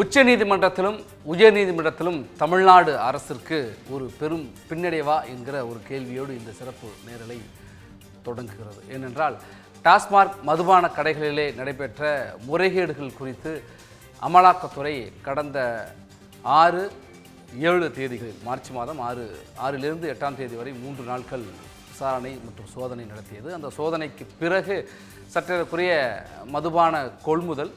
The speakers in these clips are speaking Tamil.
உச்ச நீதிமன்றத்திலும் உயர் நீதிமன்றத்திலும் தமிழ்நாடு அரசிற்கு ஒரு பெரும் பின்னடைவா என்கிற ஒரு கேள்வியோடு இந்த சிறப்பு நேரலை தொடங்குகிறது. ஏனென்றால் டாஸ்மாக் மதுபான கடைகளிலே நடைபெற்ற முறைகேடுகள் குறித்து அமலாக்கத்துறை கடந்த 6-7 தேதிகளில் மார்ச் மாதம் 6லிருந்து 8ஆம் தேதி வரை 3 நாட்கள் விசாரணை மற்றும் சோதனை நடத்தியது. அந்த சோதனைக்கு பிறகு சற்றேறக்குரிய மதுபான கொள்முதல்,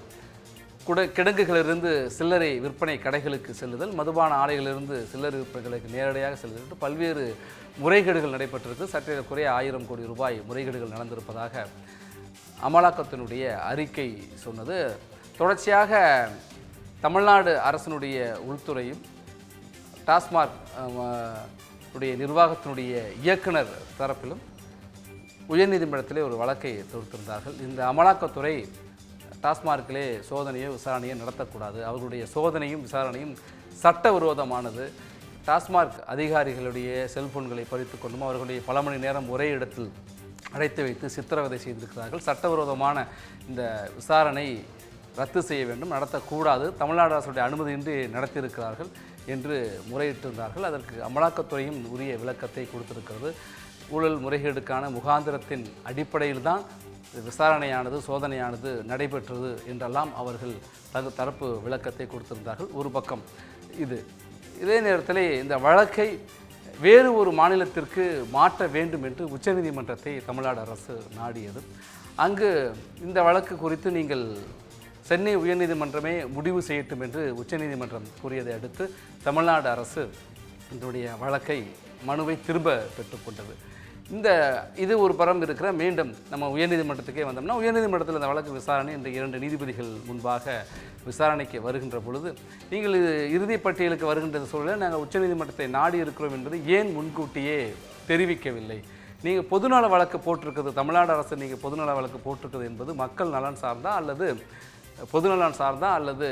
கிடங்குகளிலிருந்து சில்லறை விற்பனை கடைகளுக்கு செல்லுதல், மதுபான ஆலைகளிலிருந்து சில்லறை விற்பனைகளுக்கு நேரடியாக செல்லுதல் என்று பல்வேறு முறைகேடுகள் நடைபெற்றிருக்கு. சற்றேறக்குறைய 1000 கோடி ரூபாய் முறைகேடுகள் நடந்திருப்பதாக அமலாக்கத்தினுடைய அறிக்கை சொன்னது. தொடர்ச்சியாக தமிழ்நாடு அரசினுடைய உள்துறையும் டாஸ்மாக் உடைய நிர்வாகத்தினுடைய இயக்குனர் தரப்பிலும் உயர்நீதிமன்றத்திலே ஒரு வழக்கை தொடுத்திருந்தார்கள். இந்த அமலாக்கத்துறை டாஸ்மார்க்கிலே சோதனையோ விசாரணையோ நடத்தக்கூடாது, அவர்களுடைய சோதனையும் விசாரணையும் சட்டவிரோதமானது, டாஸ்மாக் அதிகாரிகளுடைய செல்போன்களை பறித்து கொண்டும் அவர்களுடைய பல மணி நேரம் ஒரே இடத்தில் அடைத்து வைத்து சித்திரவதை செய்திருக்கிறார்கள், சட்டவிரோதமான இந்த விசாரணை ரத்து செய்ய வேண்டும், நடத்தக்கூடாது, தமிழ்நாடு அரசுடைய அனுமதியின்றி நடத்தியிருக்கிறார்கள் என்று முறையிட்டிருந்தார்கள். அதற்கு அமலாக்கத்துறையும் உரிய விளக்கத்தை கொடுத்திருக்கிறது. ஊழல் முறைகேடுக்கான முகாந்திரத்தின் அடிப்படையில் தான் விசாரணையானது சோதனையானது நடைபெற்றது என்றெல்லாம் அவர்கள் தரப்பு விளக்கத்தை கொடுத்திருந்தார்கள். ஒரு பக்கம் இதே நேரத்தில் இந்த வழக்கை வேறு ஒரு மாநிலத்திற்கு மாற்ற வேண்டும் என்று உச்சநீதிமன்றத்தை தமிழ்நாடு அரசு நாடியது. அங்கு இந்த வழக்கு குறித்து நீங்கள் சென்னை உயர்நீதிமன்றமே முடிவு செய்யட்டும் என்று உச்சநீதிமன்றம் கூறியதை அடுத்து தமிழ்நாடு அரசு இதனுடைய வழக்கை மனுவை திரும்ப பெற்றுக்கொண்டது. இது ஒரு புறம் இருக்கிற. மீண்டும் நம்ம உயர்நீதிமன்றத்துக்கே வந்தோம்னா, உயர்நீதிமன்றத்தில் இந்த வழக்கு விசாரணை இந்த 2 நீதிபதிகள் முன்பாக விசாரணைக்கு வருகின்ற பொழுது, நீங்கள் இறுதி பட்டியலுக்கு வருகின்ற சூழலில் நாங்கள் உச்சநீதிமன்றத்தை நாடி இருக்கிறோம் என்பது ஏன் முன்கூட்டியே தெரிவிக்கவில்லை? நீங்கள் பொதுநல வழக்கு போட்டிருக்கிறது, தமிழ்நாடு அரசு நீங்கள் பொதுநல வழக்கு போட்டிருக்கிறது என்பது மக்கள் நலன் சார்ந்தா அல்லது பொதுநலன் சார்ந்தா அல்லது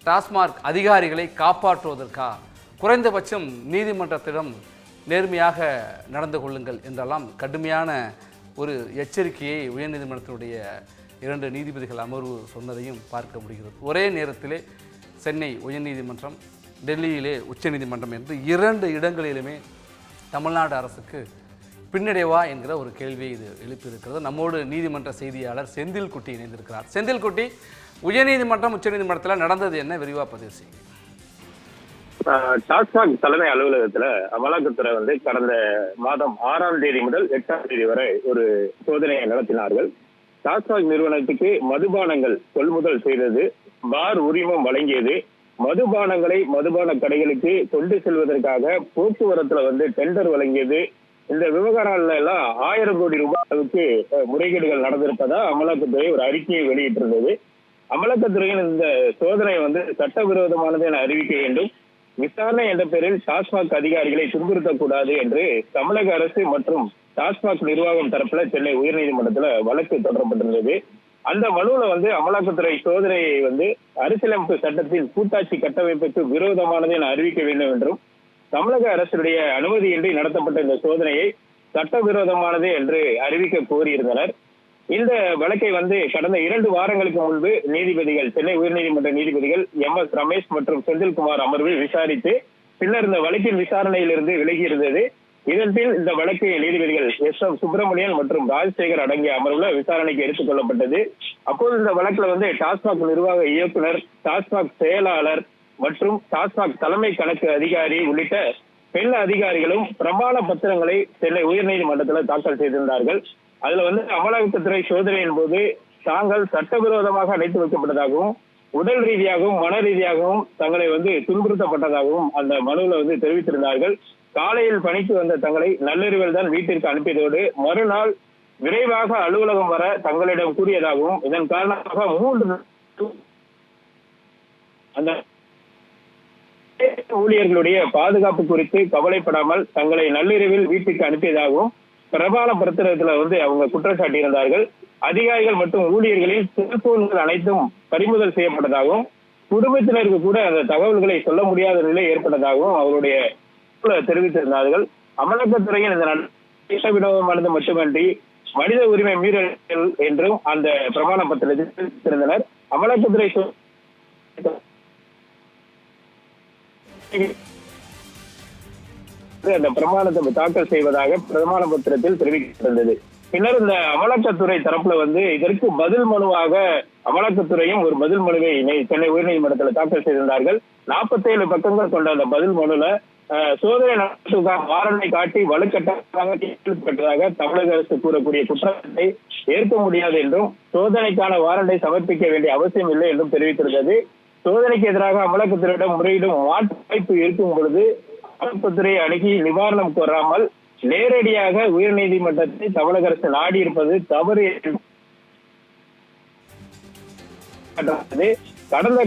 டாஸ்மாக் அதிகாரிகளை காப்பாற்றுவதற்கா? குறைந்தபட்சம் நீதிமன்றத்திடம் நேர்மையாக நடந்து கொள்ளுங்கள் என்றெல்லாம் கடுமையான ஒரு எச்சரிக்கையை உயர்நீதிமன்றத்தினுடைய 2 நீதிபதிகள் அமர்வு சொன்னதையும் பார்க்க முடிகிறது. ஒரே நேரத்திலே சென்னை உயர்நீதிமன்றம், டெல்லியிலே உச்சநீதிமன்றம் என்று 2 இடங்களிலுமே தமிழ்நாடு அரசுக்கு பின்னடைவா என்கிற ஒரு கேள்வியை இது எழுப்பியிருக்கிறது. நம்மோடு நீதிமன்ற செய்தியாளர் செந்தில்குட்டி இணைந்திருக்கிறார். செந்தில்குட்டி, உயர்நீதிமன்றம் உச்சநீதிமன்றத்தில் நடந்தது என்ன, விரிவாக பதிவு செய்யுங்க. டாஸ்மாக் தலைமை அலுவலகத்துல அமலாக்கத்துறை கடந்த மாதம் 6ஆம் தேதி முதல் 8ஆம் தேதி வரை ஒரு சோதனையை நடத்தினார்கள். டாஸ்மாக் நிறுவனத்துக்கு மதுபானங்கள் கொள்முதல் செய்தது, பார் உரிமம் வழங்கியது, மதுபானங்களை மதுபான கடைகளுக்கு கொண்டு செல்வதற்காக போக்குவரத்துல டெண்டர் வழங்கியது, இந்த விவகாரங்கள்ல எல்லாம் 1000 கோடி ரூபாய் அளவுக்கு முறைகேடுகள் நடந்திருப்பதா அமலாக்கத்துறை ஒரு அறிக்கையை வெளியிட்டிருந்தது. அமலாக்கத்துறையின் இந்த சோதனை சட்டவிரோதமானது என அறிவிக்க வேண்டும், விசாரணை என்ற பெயரில் டாஸ்மாக் அதிகாரிகளை துன்புறுத்தக்கூடாது என்று தமிழக அரசு மற்றும் டாஸ்மாக் நிர்வாகம் தரப்புல சென்னை உயர்நீதிமன்றத்துல வழக்கு தொடரப்பட்டிருந்தது. அந்த மனுவுல அமலாக்கத்துறை சோதனையை அரசியலமைப்பு சட்டத்தின் கூட்டாட்சி கட்டமைப்புக்கு விரோதமானது என அறிவிக்க வேண்டும் என்றும், தமிழக அரசுடைய அனுமதியின்றி நடத்தப்பட்ட இந்த சோதனையை சட்டவிரோதமானது என்று அறிவிக்க கோரியிருந்தனர். இந்த வழக்கை கடந்த 2 வாரங்களுக்கு முன்பு நீதிபதிகள், சென்னை உயர்நீதிமன்ற நீதிபதிகள் MS ரமேஷ் மற்றும் செந்தில்குமார் அமர்வில் விசாரித்து பின்னர் இந்த வழக்கின் விசாரணையிலிருந்து விலகி இருந்தது. இதன் பின் இந்த வழக்கு நீதிபதிகள் SM சுப்பிரமணியன் மற்றும் ராஜசேகர் அடங்கிய அமர்வுல விசாரணைக்கு எடுத்துக் கொள்ளப்பட்டது. அப்போது இந்த வழக்குல டாஸ்மாக் நிர்வாக இயக்குனர், டாஸ்மாக் செயலாளர் மற்றும் டாஸ்மாக் தலைமை கணக்கு அதிகாரி உள்ளிட்ட பெண் அதிகாரிகளும் பிரமாண பத்திரங்களை சென்னை உயர்நீதிமன்றத்துல தாக்கல் செய்திருந்தார்கள். அதுல அமலாக்கத்துறை சோதனையின் போது தாங்கள் சட்டவிரோதமாக அடைத்து வைக்கப்பட்டதாகவும், உடல் ரீதியாகவும் மன ரீதியாகவும் தங்களை துன்புறுத்தப்பட்டதாகவும் அந்த மனுவில் தெரிவித்திருந்தார்கள். காலையில் பணிக்கு வந்த தங்களை நள்ளிரவில் தான் வீட்டிற்கு அனுப்பியதோடு மறுநாள் விரைவாக அலுவலகம் வர தங்களிடம் கூறியதாகவும், இதன் காரணமாக 3 அந்த ஊழியர்களுடைய பாதுகாப்பு குறித்து கவலைப்படாமல் தங்களை நள்ளிரவில் வீட்டுக்கு அனுப்பியதாகவும் பிரமாண பத்திரத்துல அவங்க குற்றம் சாட்டியிருந்தார்கள். அதிகாரிகள் மற்றும் ஊழியர்களின் செல்போன்கள் அனைத்தும் பறிமுதல் செய்யப்பட்டதாகவும், குடும்பத்தினருக்கு கூட அந்த தகவல்களை சொல்ல முடியாத நிலை ஏற்பட்டதாகவும் அவருடைய தெரிவித்திருந்தார்கள். அமலாக்கத்துறையின் இந்த சட்டவிரோதமானது மட்டுமன்றி மனித உரிமை மீறல் என்றும் அந்த பிரமாண பத்திரத்தில் தெரிவித்திருந்தனர். அமலாக்கத்துறை அந்த பிரமாணத்தை தாக்கல் செய்வதாக பிரமாண பத்திரத்தில் தெரிவிக்கப்பட்டிருந்தது. பின்னர் இந்த அமலாக்கத்துறை தரப்புல இதற்கு பதில் மனுவாக அமலாக்கத்துறையும் ஒரு பதில் மனுவை சென்னை உயர்நீதிமன்றத்தில் தாக்கல் செய்திருந்தார்கள். 47 பக்கங்கள் கொண்ட அந்த பதில் மனுல சோதனை நடத்துவதற்காக வாரண்டை காட்டி வலுக்கட்டாயமாக தமிழக அரசு கூறக்கூடிய குற்றத்தை ஏற்க முடியாது என்றும் சோதனைக்கான வாரண்டை சமர்ப்பிக்க வேண்டிய அவசியம் இல்லை என்றும் தெரிவித்திருந்தது. சோதனைக்கு எதிராக அமலாக்கத்துறையிடம் முறையிடும் மாற்று வாய்ப்பு இருக்கும் பொழுது அமலாக்கத்துறை அணுகி நிவாரணம் கோராமல் நேரடியாக உயர்நீதிமன்றத்தை தமிழக அரசு நாடி இருப்பது தவறு. கடந்த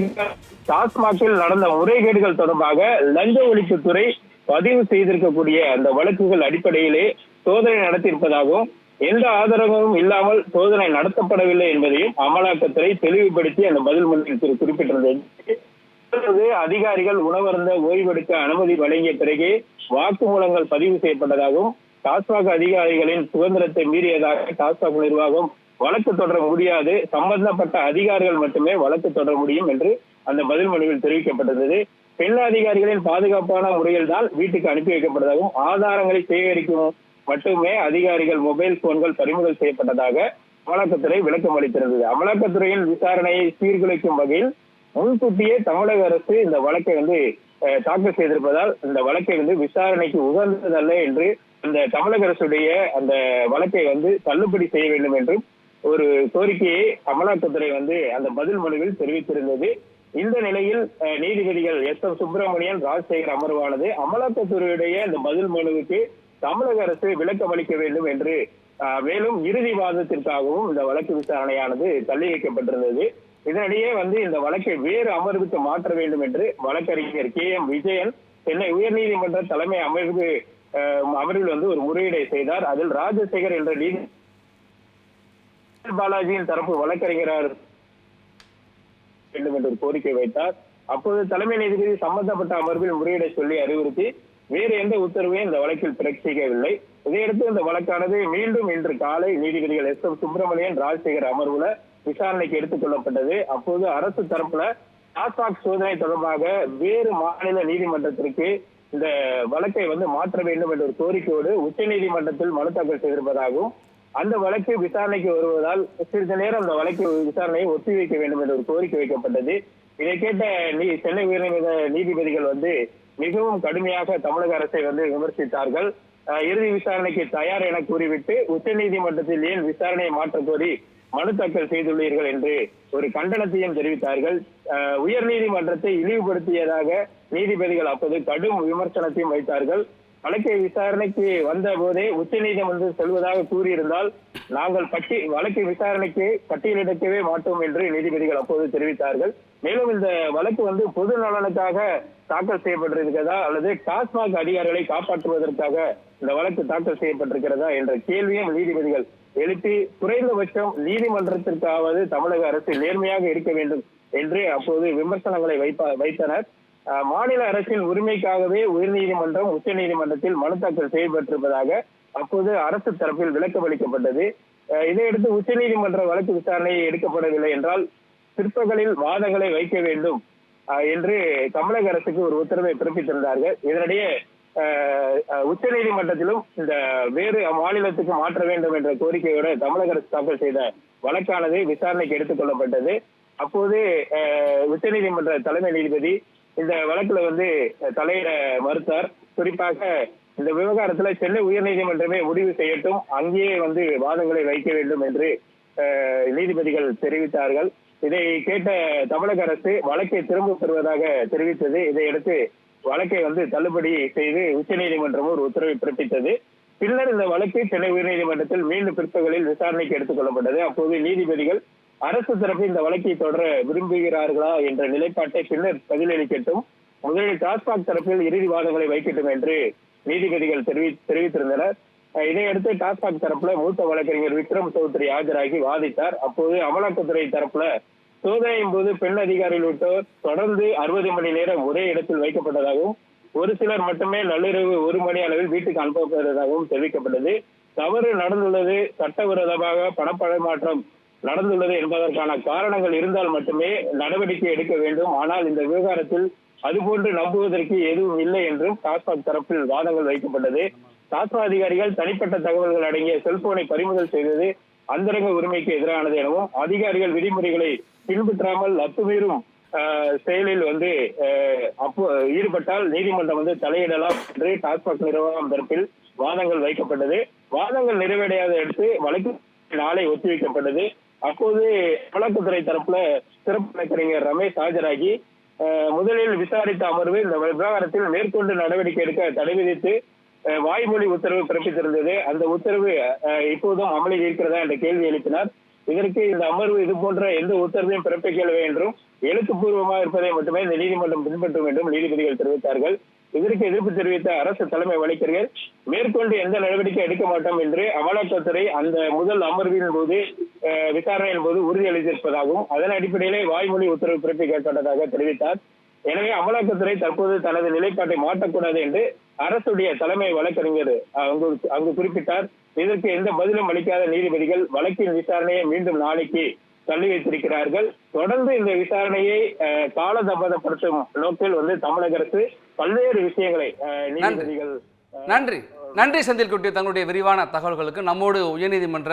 டாஸ்மாகில் நடந்த முறைகேடுகள் தொடர்பாக லஞ்ச ஒழிப்புத்துறை பதிவு செய்திருக்கக்கூடிய அந்த வழக்குகள் அடிப்படையிலே சோதனை நடத்தியிருப்பதாகவும் எந்த ஆதாரமும் இல்லாமல் சோதனை நடத்தப்படவில்லை என்பதையும் அமலாக்கத்துறை தெளிவுபடுத்தி அந்த பதில் மனுவில் குறிப்பிட்டிருந்தது. அதிகாரிகள் உணவருந்த ஓய்வெடுக்க அனுமதி வழங்கிய பிறகே வாக்குமூலங்கள் பதிவு செய்யப்பட்டதாகவும் டாஸ்மாக் அதிகாரிகளின் சுதந்திரத்தை மீறியதாக டாஸ்மாக் நிர்வாகம் வழக்கு தொடர முடியாது, சம்பந்தப்பட்ட அதிகாரிகள் மட்டுமே வழக்கு தொடர முடியும் என்று அந்த பதில் மனுவில் தெரிவிக்கப்பட்டது. பெண் அதிகாரிகளின் பாதுகாப்பான முறையில் தான் வீட்டுக்கு அனுப்பி வைக்கப்பட்டதாகவும் ஆதாரங்களை சேகரிக்கும் மட்டுமே அதிகாரிகள் மொபைல் போன்கள் பறிமுதல் செய்யப்பட்டதாக அமலாக்கத்துறை விளக்கம் அளித்திருந்தது. அமலாக்கத்துறையின் விசாரணையை சீர்குலைக்கும் வகையில் முன்கூட்டியே தமிழக அரசு இந்த வழக்கை தாக்கல் செய்திருப்பதால் இந்த வழக்கை விசாரணைக்கு உகந்ததல்ல என்று அந்த தமிழக அரசுடைய அந்த வழக்கை தள்ளுபடி செய்ய வேண்டும் என்றும் ஒரு கோரிக்கையை அமலாக்கத்துறை அந்த பதில் மனுவில் தெரிவித்திருந்தது. இந்த நிலையில் நீதிபதிகள் எஸ்.எம். சுப்பிரமணியன், ராஜசேகர் அமர்வானது அமலாக்கத்துறையுடைய இந்த பதில் மனுவுக்கு தமிழக அரசு விளக்கம் அளிக்க வேண்டும் என்று மேலும் இறுதி வாதத்திற்காகவும் இந்த வழக்கு விசாரணையானது தள்ளி வைக்கப்பட்டிருந்தது. இதனிடையே இந்த வழக்கை வேறு அமர்வுக்கு மாற்ற வேண்டும் என்று வழக்கறிஞர் K.M. விஜயன் சென்னை உயர்நீதிமன்ற தலைமை அமர்வில் ஒரு முறையீடை செய்தார். அதில் ராஜசேகர் என்ற நீதி பாலாஜியின் தரப்பு வழக்கறிஞராக வேண்டும் என்று கோரிக்கை வைத்தார். அப்போது தலைமை நீதிபதி சம்பந்தப்பட்ட அமர்வில் முறையீடை சொல்லி அறிவுறுத்தி வேறு எந்த உத்தரவையும் இந்த வழக்கில் பிறப்பிக்கவில்லை. இதையடுத்து இந்த வழக்கானது மீண்டும் இன்று காலை நீதிபதிகள் எஸ்.எம். சுப்பிரமணியன், ராஜசேகர் அமர்வுல விசாரணைக்கு எடுத்துக் கொள்ளப்பட்டது. அப்போது அரசு தரப்புல டாஸ்மாக் சோதனை தொடர்பாக வேறு மாநில நீதிமன்றத்திற்கு இந்த வழக்கை மாற்ற வேண்டும் என்ற ஒரு கோரிக்கையோடு உச்ச நீதிமன்றத்தில் மனு தாக்கல் செய்திருப்பதாகவும் அந்த வழக்கு விசாரணைக்கு வருவதால் சிறிது நேரம் அந்த வழக்கு விசாரணையை ஒத்திவைக்க வேண்டும் என்ற ஒரு கோரிக்கை வைக்கப்பட்டது. இதை கேட்ட சென்னை உயர்நீதிமன்ற நீதிபதிகள் மிகவும் கடுமையாக தமிழக அரசை விமர்சித்தார்கள். இறுதி விசாரணைக்கு தயார் என கூறிவிட்டு உச்ச நீதிமன்றத்தில் ஏன் விசாரணையை மாற்ற கோரி மனு தாக்கல் செய்துள்ளீர்கள் என்று ஒரு கண்டனத்தையும் தெரிவித்தார்கள். உயர் நீதிமன்றத்தை இழிவுபடுத்தியதாக நீதிபதிகள் அப்போது கடும் விமர்சனத்தையும் வைத்தார்கள். வழக்கை விசாரணைக்கு வந்த போதே உச்ச நீதிமன்றம் செல்வதாக கூறியிருந்தால் நாங்கள் வழக்கு விசாரணைக்கு பட்டியலிடக்கவே மாட்டோம் என்று நீதிபதிகள் அப்போது தெரிவித்தார்கள். மேலும் இந்த வழக்கு பொது நலனுக்காக தாக்கல் செய்யப்பட்டிருக்கிறதா அல்லது டாஸ்மாக் அதிகாரிகளை காப்பாற்றுவதற்காக இந்த வழக்கு தாக்கல் செய்யப்பட்டிருக்கிறதா என்ற கேள்வியும் நீதிபதிகள் எழுப்பி குறைந்தபட்சம் நீதிமன்றத்திற்காவது தமிழக அரசு நேர்மையாக இருக்க வேண்டும் என்று அப்போது விமர்சனங்களை வைத்தனர். மாநில அரசின் உரிமைக்காகவே உயர்நீதிமன்றம் உச்ச நீதிமன்றத்தில் மனு தாக்கல் செய்யப்பட்டிருப்பதாக அப்போது அரசு தரப்பில் விளக்கம் அளிக்கப்பட்டது. இதையடுத்து உச்ச நீதிமன்ற வழக்கு விசாரணை எடுக்கப்படவில்லை என்றால் பிற்பகலில் வாதங்களை வைக்க வேண்டும் என்று தமிழக அரசுக்கு ஒரு உத்தரவை பிறப்பித்திருந்தார்கள். இதனிடையே உச்ச நீதிமன்றத்திலும் இந்த வேறு மாநிலத்துக்கு மாற்ற வேண்டும் என்ற கோரிக்கையோடு தமிழக அரசு தாக்கல் செய்த வழக்கானது விசாரணைக்கு எடுத்துக் கொள்ளப்பட்டது. அப்போது உச்ச நீதிமன்ற தலைமை நீதிபதி இந்த வழக்குல தலையிட மறுத்தார். குறிப்பாக இந்த விவகாரத்துல சென்னை உயர்நீதிமன்றமே முடிவு செய்யட்டும், அங்கேயே வாதங்களை வைக்க வேண்டும் என்று நீதிபதிகள் தெரிவித்தார்கள். இதை கேட்ட தமிழக அரசு வழக்கை திரும்ப பெறுவதாக தெரிவித்தது. இதையடுத்து வழக்கை தள்ளுபடி செய்து உச்ச நீதிமன்றமும் ஒரு உத்தரவை பிறப்பித்தது. பின்னர் இந்த வழக்கு சென்னை உயர்நீதிமன்றத்தில் மீண்டும் பிற்பகலில் விசாரணைக்கு எடுத்துக் கொள்ளப்பட்டது. அப்போது நீதிபதிகள் அரசு தரப்பு இந்த வழக்கை தொடர விரும்புகிறார்களா என்ற நிலைப்பாட்டை பின்னர் பதிலளிக்கட்டும், முதலில் டாஸ்மாக் தரப்பில் இறுதி வாதங்களை வைக்கட்டும் என்று நீதிபதிகள் தெரிவித்திருந்தனர். இதையடுத்து டாஸ்மாக் தரப்புல மூத்த வழக்கறிஞர் விக்ரம் சௌத்ரி ஆஜராகி வாதித்தார். அப்போது அமலாக்கத்துறை தரப்புல சோதனையின் போது பெண் அதிகாரிகள் உள்ளிட்டோர் தொடர்ந்து 60 மணி நேரம் ஒரே இடத்தில் வைக்கப்பட்டதாகவும் ஒரு சிலர் மட்டுமே நள்ளிரவு 1 மணி அளவில் வீட்டுக்கு அனுப்பப்படுவதாகவும் தெரிவிக்கப்பட்டது. தவறு நடந்துள்ளது, சட்டவிரோதமாக பணப்பரிமாற்றம் நடந்துள்ளது என்பதற்கான காரணங்கள் இருந்தால் மட்டுமே நடவடிக்கை எடுக்க வேண்டும். ஆனால் இந்த விவகாரத்தில் அதுபோன்று நம்புவதற்கு எதுவும் இல்லை என்றும் டாஸ்மாக் தரப்பில் வாதங்கள் வைக்கப்பட்டது. டாஸ்மாக் அதிகாரிகள் தனிப்பட்ட தகவல்கள் அடங்கிய செல்போனை பறிமுதல் செய்தது அந்தரங்க உரிமைக்கு எதிரானது எனவும், அதிகாரிகள் விதிமுறைகளை பின்பற்றாமல் அத்துமீறும் செயலில் ஈடுபட்டால் நீதிமன்றம் தலையிடலாம் என்று டாஸ்மாக் நிர்வாகம் தரப்பில் வாதங்கள் வைக்கப்பட்டது. வாதங்கள் நிறைவடையாத அடுத்து வழக்கு நாளை ஒத்திவைக்கப்பட்டது. அப்போது அமலாக்கத்துறை தரப்புல சிறப்பு வழக்கறிஞர் ரமேஷ் ஆஜராகி முதலில் விசாரித்த அமர்வு இந்த விவகாரத்தில் மேற்கொண்டு நடவடிக்கை எடுக்க தடை விதித்து வாய்மொழி உத்தரவு பிறப்பித்திருந்தது. அந்த உத்தரவு இப்போதும் அமலில் இருக்கிறதா என்ற கேள்வி எழுப்பினார். இதற்கு இந்த அமர்வு இது போன்ற எந்த உத்தரவையும் பிறப்பிக்கவில்லை என்றும் எழுத்துப்பூர்வமாக இருப்பதை மட்டுமே இந்த நீதிமன்றம் பின்பற்றும் என்றும் நீதிபதிகள் தெரிவித்தார்கள். இதற்கு எதிர்ப்பு தெரிவித்த அரசு தலைமை வழக்கறிஞர் மேற்கொண்டு எந்த நடவடிக்கை எடுக்க மாட்டோம் என்று அமலாக்கத்துறை அந்த முதல் அமர்வின் போது விசாரணையின் போது உறுதியளித்திருப்பதாகவும் அதன் அடிப்படையிலே வாய்மொழி உத்தரவு பிறப்பிக்கப்பட்டதாக தெரிவித்தார். எனவே அமலாக்கத்துறை தற்போது தனது நிலைப்பாட்டை மாற்றக்கூடாது என்று அரசுடைய தலைமை வழக்கறிஞர் அங்கு குறிப்பிட்டார். இதற்கு எந்த பதிலும் அளிக்காத நீதிபதிகள் வழக்கின் விசாரணையை மீண்டும் நாளைக்கு தள்ளி வைத்திருக்கிறார்கள். தொடர்ந்து இந்த விசாரணையை காலதாமதப்படுத்தும் நோக்கில் தமிழக அரசு பல்வேறு விஷயங்களை நீதிபதிகள். நன்றி செந்தில்குட்டி, தங்களுடைய விரிவான தகவல்களுக்கு. நம்மோடு உயர்நீதிமன்ற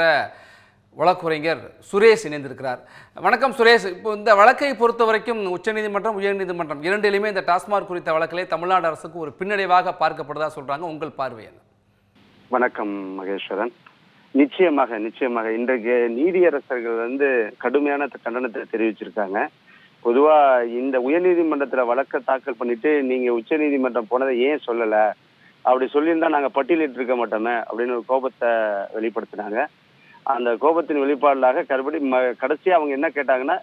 வழக்குரைஞர் சுரேஷ் இணைந்திருக்கிறார். வணக்கம் சுரேஷ். இப்போ இந்த வழக்கை பொறுத்த வரைக்கும் உச்சநீதிமன்றம் உயர்நீதிமன்றம் இரண்டிலுமே இந்த டாஸ்மாக் குறித்த வழக்கிலே தமிழ்நாடு அரசுக்கு ஒரு பின்னடைவாக பார்க்கப்படுதா சொல்றாங்க, உங்கள் பார்வை என்ன? வணக்கம் மகேஸ்வரன். நிச்சயமாக இன்றைக்கு நீதியரசர்கள் கடுமையான கண்டனத்தை தெரிவிச்சிருக்காங்க. பொதுவா இந்த உயர்நீதிமன்றத்துல வழக்க தாக்கல் பண்ணிட்டு நீங்க உச்ச நீதிமன்றம் போனதை ஏன் சொல்லல, அப்படி சொல்லியிருந்தா நாங்க பட்டியலிட்டு இருக்க மாட்டோமே அப்படின்னு ஒரு கோபத்தை வெளிப்படுத்தினாங்க. அந்த கோபத்தின் வெளிப்பாடுலாக கடைசி அவங்க என்ன கேட்டாங்கன்னா,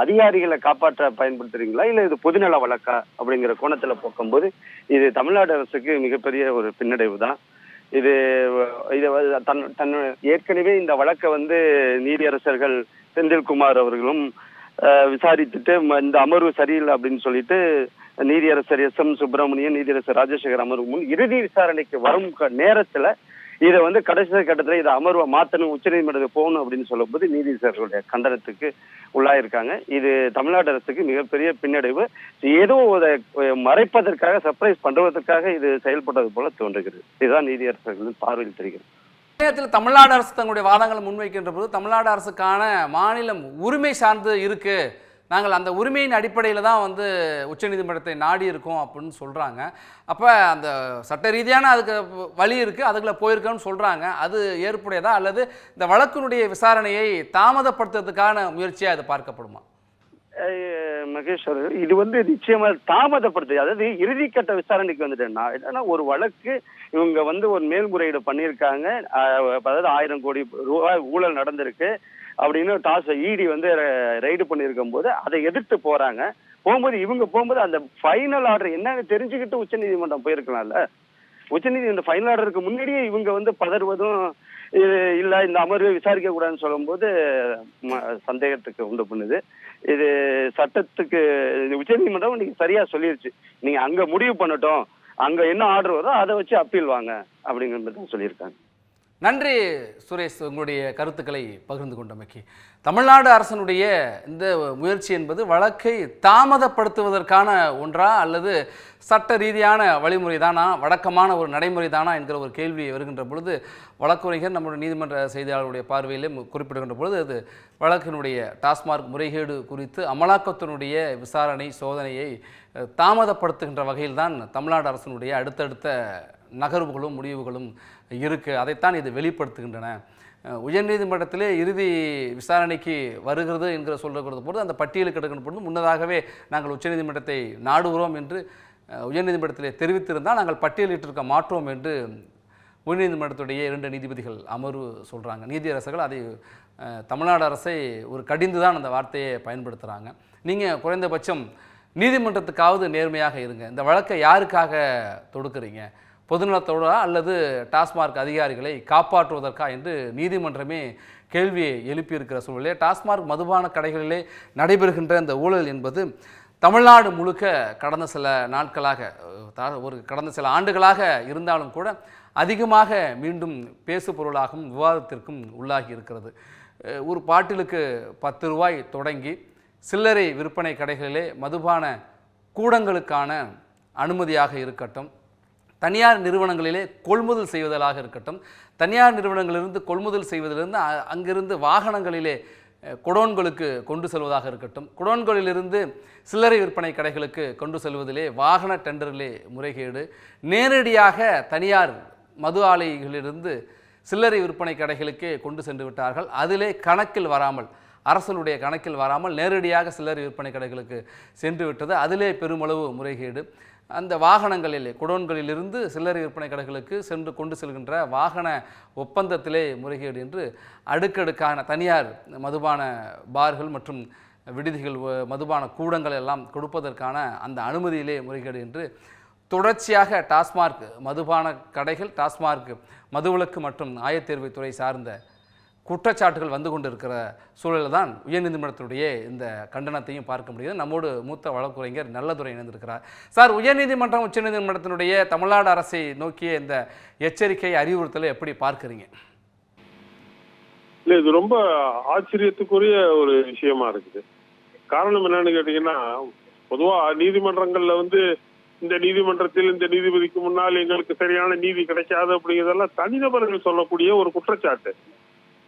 அதிகாரிகளை காப்பாற்ற பயன்படுத்துறீங்களா இல்ல இது பொதுநல வழக்கா அப்படிங்கிற கோணத்துல போக்கும்போது இது தமிழ்நாடு அரசுக்கு மிகப்பெரிய ஒரு பின்னடைவு தான். இது ஏற்கனவே இந்த வழக்கை நீதியரசர்கள் செந்தில்குமார் அவர்களும் விசாரித்துட்டு இந்த அமர்வு சரியில்லை அப்படின்னு சொல்லிட்டு நீதியரசர் எஸ்.எம். சுப்பிரமணியன், நீதியரசர் ராஜசேகர் அமர்வு முன் இறுதி விசாரணைக்கு வரும் நேரத்துல இதை கடைசி கட்டத்துல இதை அமர்வை மாத்தணும், உச்சநீதிமன்றத்துக்கு போகணும் அப்படின்னு சொல்லும்போது நீதியரசர்களுடைய கண்டனத்துக்கு உள்ளாயிருக்காங்க. இது தமிழ்நாடு அரசுக்கு மிகப்பெரிய பின்னடைவு. ஏதோ மறைப்பதற்காக, சர்ப்ரைஸ் பண்றதற்காக இது செயல்பட்டது போல தோன்றுகிறது. இதுதான் நீதியரசர்களின் பார்வையில் தெரிகிறது. நேரத்தில் தமிழ்நாடு அரசு தங்களுடைய வாதங்களை முன்வைக்கின்ற போது தமிழ்நாடு அரசுக்கான மாநிலம் உரிமை சார்ந்து இருக்கு, நாங்கள் அந்த உரிமையின் அடிப்படையில் தான் உச்சநீதிமன்றத்தை நாடி இருக்கோம் அப்படின்னு சொல்கிறாங்க. அப்போ அந்த சட்ட ரீதியான அதுக்கு வழி இருக்குது, அதுக்குள்ள போயிருக்கோன்னு சொல்கிறாங்க. அது ஏற்புடையதா அல்லது இந்த வழக்கினுடைய விசாரணையை தாமதப்படுத்துறதுக்கான முயற்சியாக இது பார்க்கப்படுமா? மகேஸ்வர், இது நிச்சயமா தாமதப்படுத்து. அதாவது இறுதிக்கட்ட விசாரணைக்கு வந்துட்டேன்னா என்னன்னா, ஒரு வழக்கு இவங்க ஒரு மேல்முறையீடு பண்ணியிருக்காங்க. அதாவது 1000 கோடி ரூபாய் ஊழல் நடந்திருக்கு அப்படின்னு இடி ரைடு பண்ணியிருக்கும் போது அதை எதிர்த்து போகும்போது இவங்க போகும்போது அந்த ஃபைனல் ஆர்டர் என்னன்னு தெரிஞ்சுக்கிட்டு உச்சநீதிமன்றம் போயிருக்கலாம்ல. உச்சநீதிமன்றம் ஃபைனல் ஆர்டருக்கு முன்னாடியே இவங்க பதறுவதும் இல்ல இந்த அமர்வை விசாரிக்க கூடாதுன்னு சொல்லும்போது சந்தேகத்துக்கு உண்டு பண்ணுது. இது சட்டத்துக்கு உச்சநீதிமன்றம் இன்னைக்கு சரியா சொல்லிருச்சு, நீங்க அங்க முடிவு பண்ணட்டும், அங்க என்ன ஆர்டர் வருதோ அதை வச்சு அப்பீல் வாங்க அப்படிங்கிறது சொல்லியிருக்காங்க. நன்றி சுரேஷ், உங்களுடைய கருத்துக்களை பகிர்ந்து கொண்டமைக்கு. தமிழ்நாடு அரசனுடைய இந்த முயற்சி என்பது வழக்கை தாமதப்படுத்துவதற்கான ஒன்றா அல்லது சட்ட ரீதியான வழிமுறை தானா, வழக்கமான ஒரு நடைமுறை தானா என்கிற ஒரு கேள்வி வருகின்ற பொழுது வழக்குரைஞர் நம்முடைய நீதிமன்ற செய்தியாளருடைய பார்வையிலே குறிப்பிடுகின்ற பொழுது அது வழக்கினுடைய டாஸ்மாக் முறைகேடு குறித்து அமலாக்கத்தினுடைய விசாரணை சோதனையை தாமதப்படுத்துகின்ற வகையில் தான் தமிழ்நாடு அரசினுடைய அடுத்தடுத்த நகர்வுகளும் முடிவுகளும் இருக்குது. அதைத்தான் இது வெளிப்படுத்துகின்றன. உயர்நீதிமன்றத்திலே இறுதி விசாரணைக்கு வருகிறது என்கிற சொல்லுகிறது பொழுது அந்த பட்டியலுக்கு எடுக்கின்ற பொழுது முன்னதாகவே நாங்கள் உச்சநீதிமன்றத்தை நாடுகிறோம் என்று உயர்நீதிமன்றத்திலே தெரிவித்திருந்தால் நாங்கள் பட்டியலிட்டிருக்க மாட்டோம் என்று உயர்நீதிமன்றத்துடைய 2 நீதிபதிகள் அமர்வு சொல்கிறாங்க. நீதியரசர்கள் அதை தமிழ்நாடு அரசை ஒரு கடிந்து தான் அந்த வார்த்தையை பயன்படுத்துகிறாங்க. நீங்கள் குறைந்தபட்சம் நீதிமன்றத்துக்காவது நேர்மையாக இருங்க. இந்த வழக்கை யாருக்காக தொடுக்கிறீங்க? பொதுநலத்தோடா அல்லது டாஸ்மாக் அதிகாரிகளை காப்பாற்றுவதற்கா என்று நீதிமன்றமே கேள்வியை எழுப்பியிருக்கிற சூழலே டாஸ்மாக் மதுபான கடைகளிலே நடைபெறுகின்ற இந்த ஊழல் என்பது தமிழ்நாடு முழுக்க கடந்த சில நாட்களாக கடந்த சில ஆண்டுகளாக இருந்தாலும் கூட அதிகமாக மீண்டும் பேசு பொருளாகவும் விவாதத்திற்கும் உள்ளாகி இருக்கிறது. ஒரு பாட்டிலுக்கு 10 ரூபாய் தொடங்கி சில்லறை விற்பனை கடைகளிலே மதுபான கூடங்களுக்கான அனுமதியாக இருக்கட்டும், தனியார் நிறுவனங்களிலே கொள்முதல் செய்வதாக இருக்கட்டும், தனியார் நிறுவனங்களிலிருந்து கொள்முதல் செய்வதிலிருந்து அங்கிருந்து வாகனங்களிலே குடோன்களுக்கு கொண்டு செல்வதாக இருக்கட்டும், குடோன்களிலிருந்து சில்லறை விற்பனை கடைகளுக்கு கொண்டு செல்வதிலே வாகன டெண்டரிலே முறைகேடு, நேரடியாக தனியார் மது ஆலைகளிலிருந்து சில்லறை விற்பனை கடைகளுக்கே கொண்டு சென்று விட்டார்கள். அதிலே கணக்கில் வராமல், அரசனுடைய கணக்கில் வராமல் நேரடியாக சில்லறை விற்பனை கடைகளுக்கு சென்று விட்டது. அதிலே பெருமளவு முறைகேடு. அந்த வாகனங்களிலே குடோன்களிலிருந்து சில்லறை விற்பனை கடைகளுக்கு சென்று கொண்டு செல்கின்ற வாகன ஒப்பந்தத்திலே முறைகேடு என்று அடுக்கடுக்கான தனியார் மதுபான பார்கள் மற்றும் விடுதிகள், மதுபான கூடங்கள் எல்லாம் கொடுப்பதற்கான அந்த அனுமதியிலே முறைகேடு என்று தொடர்ச்சியாக டாஸ்மார்க் மதுபான கடைகள், டாஸ்மார்க் மதுவிலக்கு மற்றும் ஆயத்தேர்வுத்துறை சார்ந்த குற்றச்சாட்டுகள் வந்து கொண்டிருக்கிற சூழலில் தான் உயர்நீதிமன்றத்துடைய இந்த கண்டனத்தையும் பார்க்க முடியுது. நம்மோடு மூத்த வழக்குரைஞர் நல்லதுரை இணைந்திருக்கிறார். சார், உயர்நீதிமன்றம் உச்சநீதிமன்றத்தினுடைய தமிழ்நாடு அரசை நோக்கிய இந்த எச்சரிக்கை அறிவுறுத்தலை எப்படி பார்க்குறீங்க? இல்லை, இது ரொம்ப ஆச்சரியத்துக்குரிய ஒரு விஷயமா இருக்குது. காரணம் என்னன்னு கேட்டீங்கன்னா, பொதுவா நீதிமன்றங்கள்ல இந்த நீதிமன்றத்தில் இந்த நீதிபதிக்கு முன்னால் எங்களுக்கு சரியான நீதி கிடைக்காது அப்படிங்கிறதெல்லாம் தனிநபர்கள் சொல்லக்கூடிய ஒரு குற்றச்சாட்டு.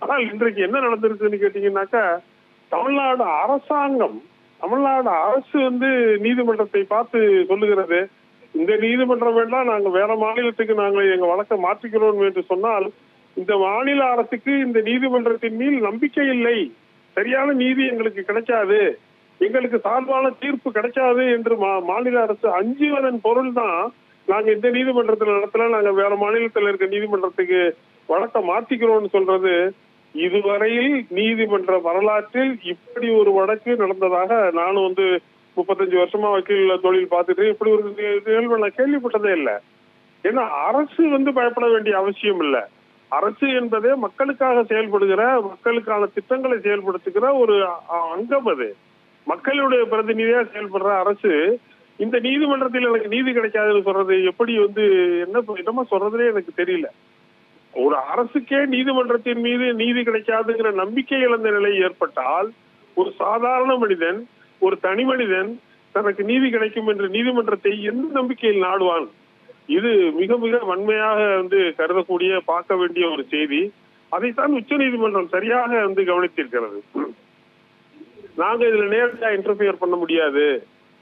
ஆனால் இன்றைக்கு என்ன நடந்திருக்குன்னு கேட்டீங்கன்னாக்கா, தமிழ்நாடு அரசாங்கம், தமிழ்நாடு அரசு நீதிமன்றத்தை பார்த்து சொல்லுகிறது, இந்த நீதிமன்றம் வேண்டாம், நாங்க வேற மாநிலத்துக்கு நாங்கள் எங்க வழக்கை மாற்றிக்கிறோம் என்று சொன்னால், இந்த மாநில அரசுக்கு இந்த நீதிமன்றத்தின் மீது நம்பிக்கை இல்லை, சரியான நீதி எங்களுக்கு கிடைக்காது, எங்களுக்கு சார்பான தீர்ப்பு கிடைக்காது என்று மாநில அரசு அஞ்சுவதன் பொருள் தான் நாங்க இந்த நீதிமன்றத்தில் நடத்தல, நாங்க வேற மாநிலத்தில் இருக்க நீதிமன்றத்துக்கு வழக்கை மாற்றிக்கிறோம்னு சொல்றது. இதுவரையில் நீதிமன்ற வரலாற்றில் இப்படி ஒரு வழக்கு நடந்ததாக நானும் 35 வருஷமா வக்கீல் தொழில் பார்த்துட்டு இப்படி ஒரு நிகழ்வு நான் கேள்விப்பட்டதே இல்லை. ஏன்னா அரசு பயப்பட வேண்டிய அவசியம் இல்லை. அரசு என்பதே மக்களுக்காக செயல்படுகிற, மக்களுக்கான திட்டங்களை செயல்படுத்துகிற ஒரு அங்கம். அது மக்களுடைய பிரதிநிதியா செயல்படுற அரசு இந்த நீதிமன்றத்தில் எனக்கு நீதி கிடைக்காதுன்னு சொல்றது எப்படி என்னமா சொல்றதுனே எனக்கு தெரியல. ஒரு அரசுக்கே நீதிமன்றத்தின் மீது நீதி கிடைக்காதுங்கிற நம்பிக்கை இழந்த நிலை ஏற்பட்டால், ஒரு சாதாரண மனிதன், ஒரு தனி மனிதன் தனக்கு நீதி கிடைக்கும் என்று நீதிமன்றத்தை எந்த நம்பிக்கையில் நாடுவான்? இது மிக மிக வன்மையாக கருதக்கூடிய, பார்க்க வேண்டிய ஒரு செய்தி. அதைத்தான் உச்ச நீதிமன்றம் சரியாக கவனித்திருக்கிறது. நாங்க இதுல நேரடியா இன்டர்ஃபியர் பண்ண முடியாது,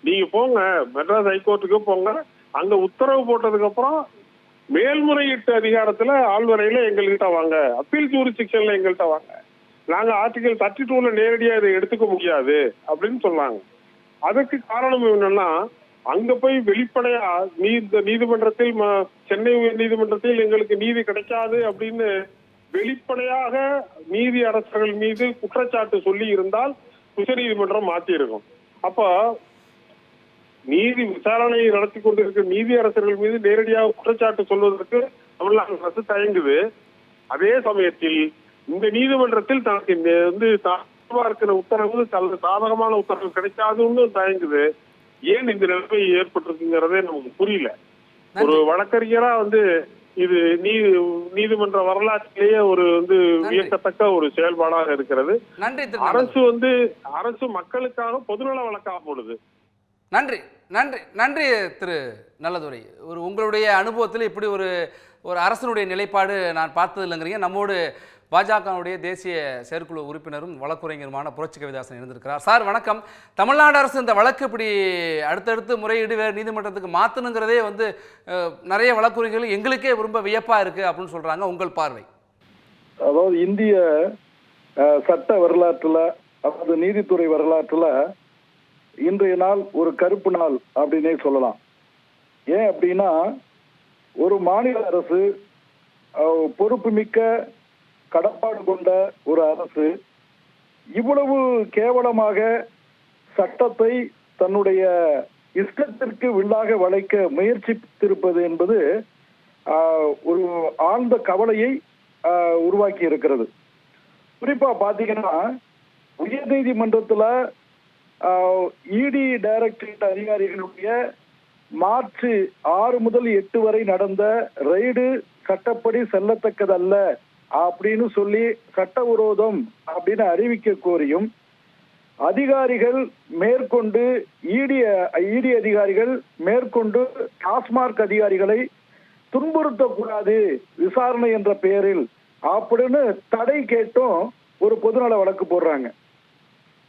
நீங்க போங்க மெட்ராஸ் ஹைகோர்ட்டுக்கு போங்க, அங்க உத்தரவு போட்டதுக்கு அப்புறம் மேல்முறையீட்டு அதிகாரத்துல ஆள்வரையில எங்கள்கிட்ட வாங்க, அப்பீல் ஜூரிஸ்டிக்ஷன்ல எங்கள்கிட்ட வாங்க, நாங்க ஆர்டிகல் 32ல நேரடியா இதை எடுத்துக்க முடியாது அப்படின்னு சொன்னாங்க. அதற்கு காரணம் என்னன்னா, அங்க போய் வெளிப்படையா இந்த நீதிமன்றத்தில், சென்னை உயர் நீதிமன்றத்தில் எங்களுக்கு நீதி கிடைக்காது அப்படின்னு வெளிப்படையாக நீதி அரசர்கள் மீது குற்றச்சாட்டு சொல்லி இருந்தால் உச்ச நீதிமன்றம் மாற்றி இருக்கும். அப்ப நீதி விசாரணை நடத்தி கொண்டிருக்கிற நீதி அரசர்கள் மீது நேரடியாக குற்றச்சாட்டு சொல்வதற்கு தமிழ்நாடு அரசு தயங்குது. அதே சமயத்தில் இந்த நீதிமன்றத்தில் தனக்கு இருக்கிற உத்தரவு சாதகமான உத்தரவு கிடைக்காதுன்னு தயங்குது. ஏன் இந்த நிலைமை ஏற்பட்டிருக்குங்கிறதே நமக்கு புரியல. ஒரு வழக்கறிஞரா இது நீதிமன்ற வரலாற்றிலேயே ஒரு வியக்கத்தக்க ஒரு செயல்பாடாக இருக்கிறது. அரசு மக்களுக்காக பொதுநல வழக்காக போடுது. நன்றி நன்றி நன்றி திரு நல்லதுரை. உங்களுடைய அனுபவத்தில் இப்படி ஒரு அரசனுடைய நிலைப்பாடு நான் பார்த்தது இல்லைங்கிறீங்க. நம்மோடு பாஜகவுடைய தேசிய செயற்குழு உறுப்பினரும் வழக்குரைஞருமான புரட்சி கவிதாசன் இருந்திருக்கிறார். சார் வணக்கம். தமிழ்நாடு அரசு இந்த வழக்கு இப்படி அடுத்தடுத்து முறையீடு வேறு நீதிமன்றத்துக்கு மாற்றணுங்கிறதே நிறைய வழக்குரைஞர்கள் எங்களுக்கே ரொம்ப வியப்பாக இருக்குது அப்படின்னு சொல்கிறாங்க. உங்கள் பார்வை? அதாவது இந்திய சட்ட வரலாற்றில், அதாவது நீதித்துறை வரலாற்றில் இன்றைய நாள் ஒரு கருப்பு நாள் அப்படின்னே சொல்லலாம். ஏன் அப்படின்னா, ஒரு மாநில அரசு, பொறுப்புமிக்க கடப்பாடு கொண்ட ஒரு அரசு இவ்வளவு கேவலமாக சட்டத்தை தன்னுடைய இஷ்டத்திற்கு வில்லாக வளைக்க முயற்சித்திருப்பது என்பது ஒரு ஆழ்ந்த கவலையை உருவாக்கி இருக்கிறது. குறிப்பா பாத்தீங்கன்னா, உயர் நீதிமன்றத்துல இடி டைரக்டரேட் அதிகாரிகளுடைய மார்ச் 6 முதல் 8 வரை நடந்த ரெய்டு சட்டப்படி செல்லத்தக்கதல்ல அப்படின்னு சொல்லி சட்டவிரோதம் அப்படின்னு அறிவிக்க கோரியும், அதிகாரிகள் மேற்கொண்டு இடி அதிகாரிகள் மேற்கொண்டு டாஸ்மாக் அதிகாரிகளை துன்புறுத்தக்கூடாது விசாரணை என்ற பெயரில் அப்படின்னு தடை கேட்டும் ஒரு பொதுநல வழக்கு போடுறாங்க.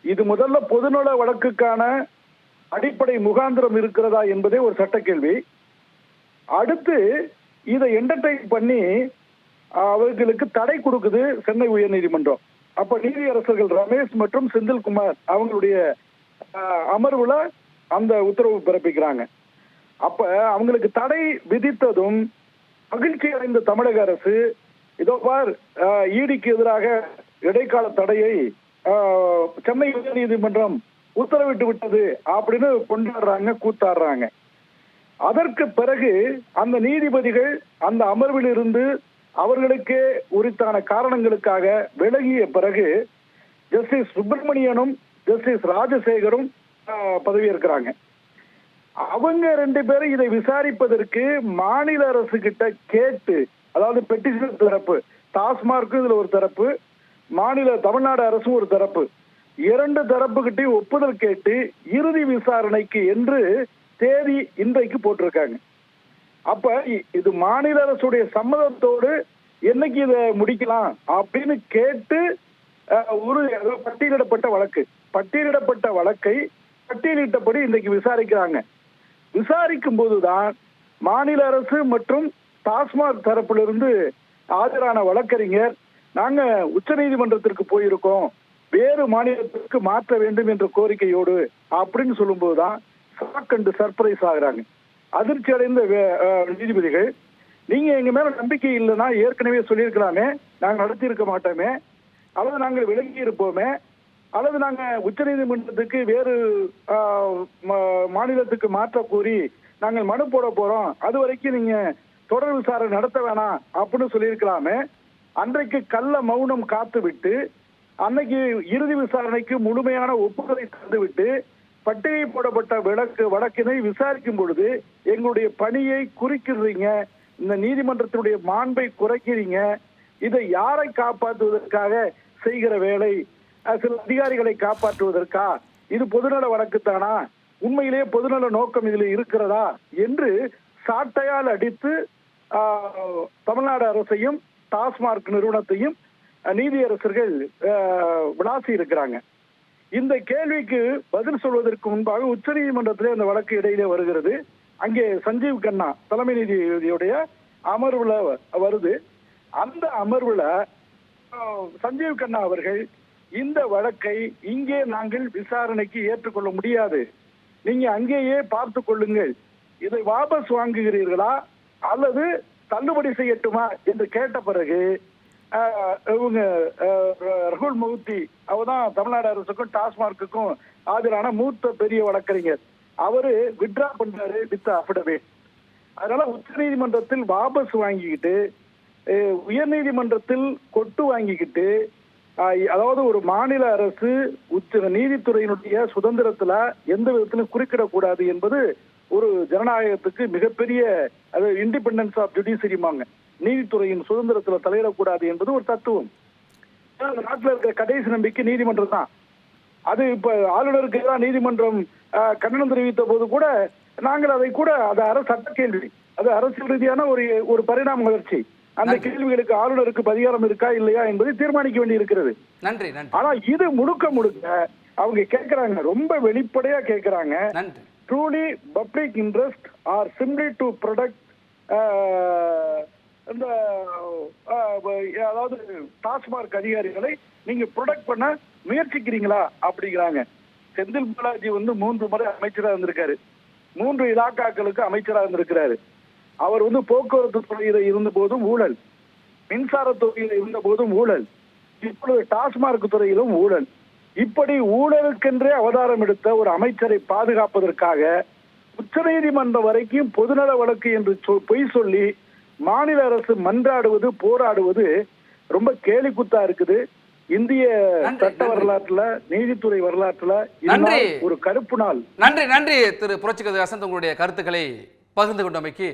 இது முதல்ல பொதுநல வழக்குக்கான அடிப்படை முகாந்திரம் இருக்கிறதா என்பதே ஒரு சட்ட கேள்வி. அடுத்து இதை என்டர்டெயின் பண்ணி அவர்களுக்கு தடை கொடுக்குது சென்னை உயர்நீதிமன்றம். அப்ப நீதியரசர்கள் ரமேஷ் மற்றும் செந்தில்குமார் அவங்களுடைய அமர்வுல அந்த உத்தரவு பிறப்பிக்கிறாங்க. அப்ப அவங்களுக்கு தடை விதித்ததும் மகிழ்ச்சி அடைந்த தமிழக அரசு இதோ பார் ஈடிக்கு எதிராக இடைக்கால தடையை சென்னை உயர்நீதிமன்றம் உத்தரவிட்டு விட்டது அப்படின்னு கொண்டாடுறாங்க, கூத்தாடுறாங்க. அதற்கு பிறகு அந்த நீதிபதிகள் அந்த அமர்வில் இருந்து அவர்களுக்கே உரித்தான காரணங்களுக்காக விலகிய பிறகு ஜஸ்டிஸ் சுப்பிரமணியனும் ஜஸ்டிஸ் ராஜசேகரும் பதவியேற்கிறாங்க. அவங்க 2 பேரும் இதை விசாரிப்பதற்கு மாநில அரசு கிட்ட கேட்டு, அதாவது பெட்டிஷன் தரப்பு, டாஸ்மார்க் இதுல ஒரு தரப்பு, மாநில தமிழ்நாடு அரசும் ஒரு தரப்பு, 2 தரப்புகிட்டே ஒப்புதல் கேட்டு இறுதி விசாரணைக்கு என்று தேதி இன்றைக்கு போட்டிருக்காங்க. அப்ப இது மாநில அரசுடைய சம்மதத்தோடு என்னைக்கு இதை முடிக்கலாம் அப்படின்னு கேட்டு ஒரு பட்டியலிடப்பட்ட வழக்கை பட்டியலிட்டபடி இன்றைக்கு விசாரிக்கிறாங்க. விசாரிக்கும் போதுதான் மாநில அரசு மற்றும் டாஸ்மாக் தரப்பிலிருந்து ஆஜரான வழக்கறிஞர் நாங்க உச்ச நீதிமன்றத்திற்கு போயிருக்கோம், வேறு மாநிலத்திற்கு மாற்ற வேண்டும் என்ற கோரிக்கையோடு அப்படின்னு சொல்லும் போதுதான் ஷாக் அண்ட் சர்ப்ரைஸ் ஆகுறாங்க. அதிர்ச்சி அடைந்த நீதிபதிகள், நீங்க எங்க மேல நம்பிக்கை இல்லைன்னா ஏற்கனவே சொல்லியிருக்கலாமே, நாங்க நடத்தி இருக்க மாட்டோமே, அல்லது நாங்கள் விலகி இருப்போமே, அல்லது நாங்க உச்ச நீதிமன்றத்துக்கு வேறு மாநிலத்துக்கு மாற்ற கோரி நாங்கள் மனு போட போறோம், அது வரைக்கும் நீங்க தொடர் விசாரணை நடத்த வேணாம் அப்படின்னு சொல்லியிருக்கலாமே. அன்றைக்கு கள்ள மௌனம் காத்து விட்டு அன்னைக்கு இறுதி விசாரணைக்கு முழுமையான ஒப்புதலை தந்துவிட்டு பட்டியலை போடப்பட்ட வழக்கினை விசாரிக்கும் பொழுது எங்களுடைய பணியை குறிக்கிறீங்க, இந்த நீதிமன்றத்தினுடைய மாண்பை குறைக்கிறீங்க, இதை யாரை காப்பாற்றுவதற்காக செய்கிற வேலை, சில அதிகாரிகளை காப்பாற்றுவதற்கா, இது பொதுநல வழக்கு தானா, உண்மையிலேயே பொதுநல நோக்கம் இதில் இருக்கிறதா என்று சாட்டையால் அடித்து தமிழ்நாடு அரசையும் டாஸ்மாக் நிறுவனத்தையும் நீதியரசர்கள் விளாசி இருக்கிறாங்க. இந்த கேள்விக்கு பதில் சொல்வதற்கு முன்பாக உச்ச நீதிமன்றத்திலே அந்த வழக்கு இடையிலே வருகிறது. அங்கே சஞ்சீவ் கண்ணா தலைமை நீதிபதியுடைய அமர்வுல வருது. அந்த அமர்வுல சஞ்சீவ் கண்ணா அவர்கள் இந்த வழக்கை இங்கே நாங்கள் விசாரணைக்கு ஏற்றுக்கொள்ள முடியாது, நீங்க அங்கேயே பார்த்து கொள்ளுங்கள், இதை வாபஸ் வாங்குகிறீர்களா அல்லது தள்ளுபடி செய்யட்டுமா என்று கேட்ட பிறகு இவங்க ரகுல் மௌத்தி, அவர்தான் தமிழ்நாடு அரசுக்கும் டாஸ்மார்க்குக்கும் ஆஜரான மூத்த பெரிய வழக்கறிஞர், அவரு வித்ரா பண்றாரு வித் அஃபிடவிட். அதனால உச்ச நீதிமன்றத்தில் வாபஸ் வாங்கிக்கிட்டு உயர் நீதிமன்றத்தில் கொட்டு வாங்கிக்கிட்டு, அதாவது ஒரு மாநில அரசு நீதித்துறையினுடைய சுதந்திரத்துல எந்த விதத்திலும் குறுக்கிடக்கூடாது என்பது ஒரு ஜனநாயகத்துக்கு மிகப்பெரிய, அது இண்டிபெண்டன்ஸ் ஆஃப் ஜுடிஷியரிமாங்க, நீதித்துறையின் சுதந்திரத்துல தலையிடக்கூடாது என்பது ஒரு தத்துவம். அந்த நாட்டில் இருக்கிற கடைசி நம்பிக்கை நீதிமன்றம் தான். அது இப்ப ஆளுநருக்கு எதிராக நீதிமன்றம் கண்டனம் தெரிவித்த போது கூட நாங்கள் அதை கூட அது சட்ட கேள்வி, அது அரசியல் ரீதியான ஒரு பரிணாம வளர்ச்சி. அந்த கேள்விகளுக்கு ஆளுநருக்கு பரிகாரம் இருக்கா இல்லையா என்பதை தீர்மானிக்க வேண்டி இருக்கிறது. நன்றி. ஆனா இது முழுக்க அவங்க கேட்கிறாங்க, ரொம்ப வெளிப்படையா கேட்கிறாங்க, truly public interest or simply to protect, இந்த அதாவது டாஸ்மாக் அதிகாரிகளை நீங்க ப்ரொடக்ட் பண்ண முயற்சிக்கிறீங்களா அப்படிங்கிறாங்க. செந்தில் பாலாஜி 3 முறை அமைச்சராக இருந்திருக்காரு, 3 இலாக்காக்களுக்கு அமைச்சராக இருந்திருக்கிறாரு. அவர் போக்குவரத்து துறையில இருந்த போதும் ஊழல், மின்சாரத்துறையில இருந்த போதும் ஊழல், இப்பொழுது டாஸ்மாக் துறையிலும் ஊழல். இப்படி ஊழலுக்கென்றே அவதாரம் எடுத்த ஒரு அமைச்சரை பாதுகாப்பதற்காக உச்ச நீதிமன்றம் வரைக்கும் பொதுநல வழக்கு என்று பொய் சொல்லி மாநில அரசு மன்றாடுவது, போராடுவது ரொம்ப கேலிக்குத்தா இருக்குது. இந்திய சட்ட வரலாற்றுல, நீதித்துறை வரலாற்றுல ஒரு கருப்பு நாள். நன்றி திரு புரட்சிகவி வசந்த், உங்களுடைய கருத்துக்களை பகிர்ந்து கொண்டமைக்கு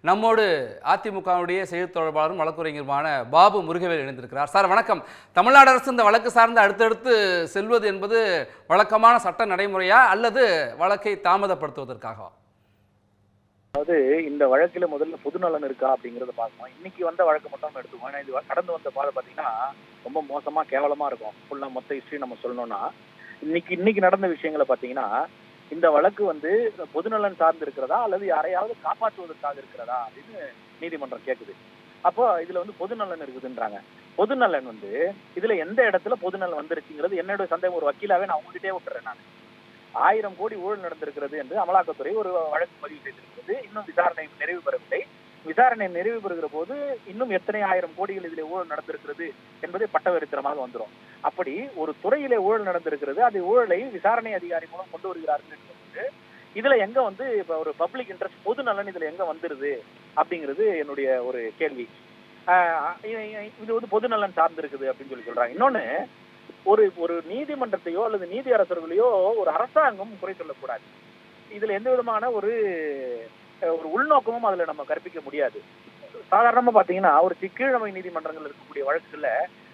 நம்மோடு அதிமுகவுடைய செய்தி தொடர்பாளரும் வழக்குரைஞருமான பாபு முருகவேல் இணைந்திருக்கிறார். சார் வணக்கம். தமிழ்நாடு அரசு இந்த வழக்கு சார்ந்து அடுத்தடுத்து செல்வது என்பது வழக்கமான சட்ட நடைமுறையா அல்லது வழக்கை தாமதப்படுத்துவதற்காகவா? அதாவது இந்த வழக்குல முதல்ல பொதுநலன் இருக்கா அப்படிங்கறத பார்க்கணும். இன்னைக்கு வந்த வழக்கு மட்டும் எடுத்துக்கோம். ஏன்னா இது கடந்து வந்த பாதை பாத்தீங்கன்னா ரொம்ப மோசமா கேவலமா இருக்கும். ஃபுல்லா மொத்த ஹிஸ்டரி நம்ம சொல்லணும்னா இன்னைக்கு நடந்த விஷயங்களை பாத்தீங்கன்னா இந்த வழக்கு பொதுநலன் சார்ந்து இருக்கிறதா அல்லது யாரையாவது காப்பாற்றுவதற்காக இருக்கிறதா அப்படின்னு நீதிமன்றம் கேட்குது. அப்போ இதுல பொதுநலன் இருக்குதுன்றாங்க. பொதுநலன் இதுல எந்த இடத்துல பொதுநலன் வந்துருச்சுங்கிறது என்னோட சந்தேகம். ஒரு வக்கீலாவே நான் உங்ககிட்டே விட்டுறேன். நான் 1000 கோடி ஊழல் நடந்திருக்கிறது என்று அமலாக்கத்துறை ஒரு வழக்கு பதிவு செய்திருக்கிறது. இன்னும் விசாரணை நிறைவு பெறவில்லை. விசாரணை நிறைவு பெறுகிற போது இன்னும் எத்தனை 1000 கோடிகள் இதிலே ஊழல் நடந்திருக்கிறது என்பதை பட்டவரித்தனமாக வந்துடும். அப்படி ஒரு துறையிலே ஊழல் நடந்திருக்கிறது, அது ஊழலை விசாரணை அதிகாரி மூலம் கொண்டு வருகிறார்கள் என்பது இதுல எங்க இப்ப ஒரு பப்ளிக் இன்ட்ரெஸ்ட் பொது நலன் இதுல எங்க வந்துருது அப்படிங்கிறது என்னுடைய ஒரு கேள்வி. இது பொது நலன் சார்ந்து இருக்குது அப்படின்னு சொல்றாங்க. இன்னொன்னு, ஒரு நீதிமன்றத்தையோ அல்லது நீதி அரசர்களையோ ஒரு அரசாங்கம் குறை சொல்லக்கூடாது. இதுல எந்த விதமான ஒரு உள்நோக்கமும் அதுல நம்ம கற்பிக்க முடியாது. சாதாரணமா பாத்தீங்கன்னா ஒரு கீழமை நீதிமன்றங்கள் இருக்கக்கூடிய வழக்குல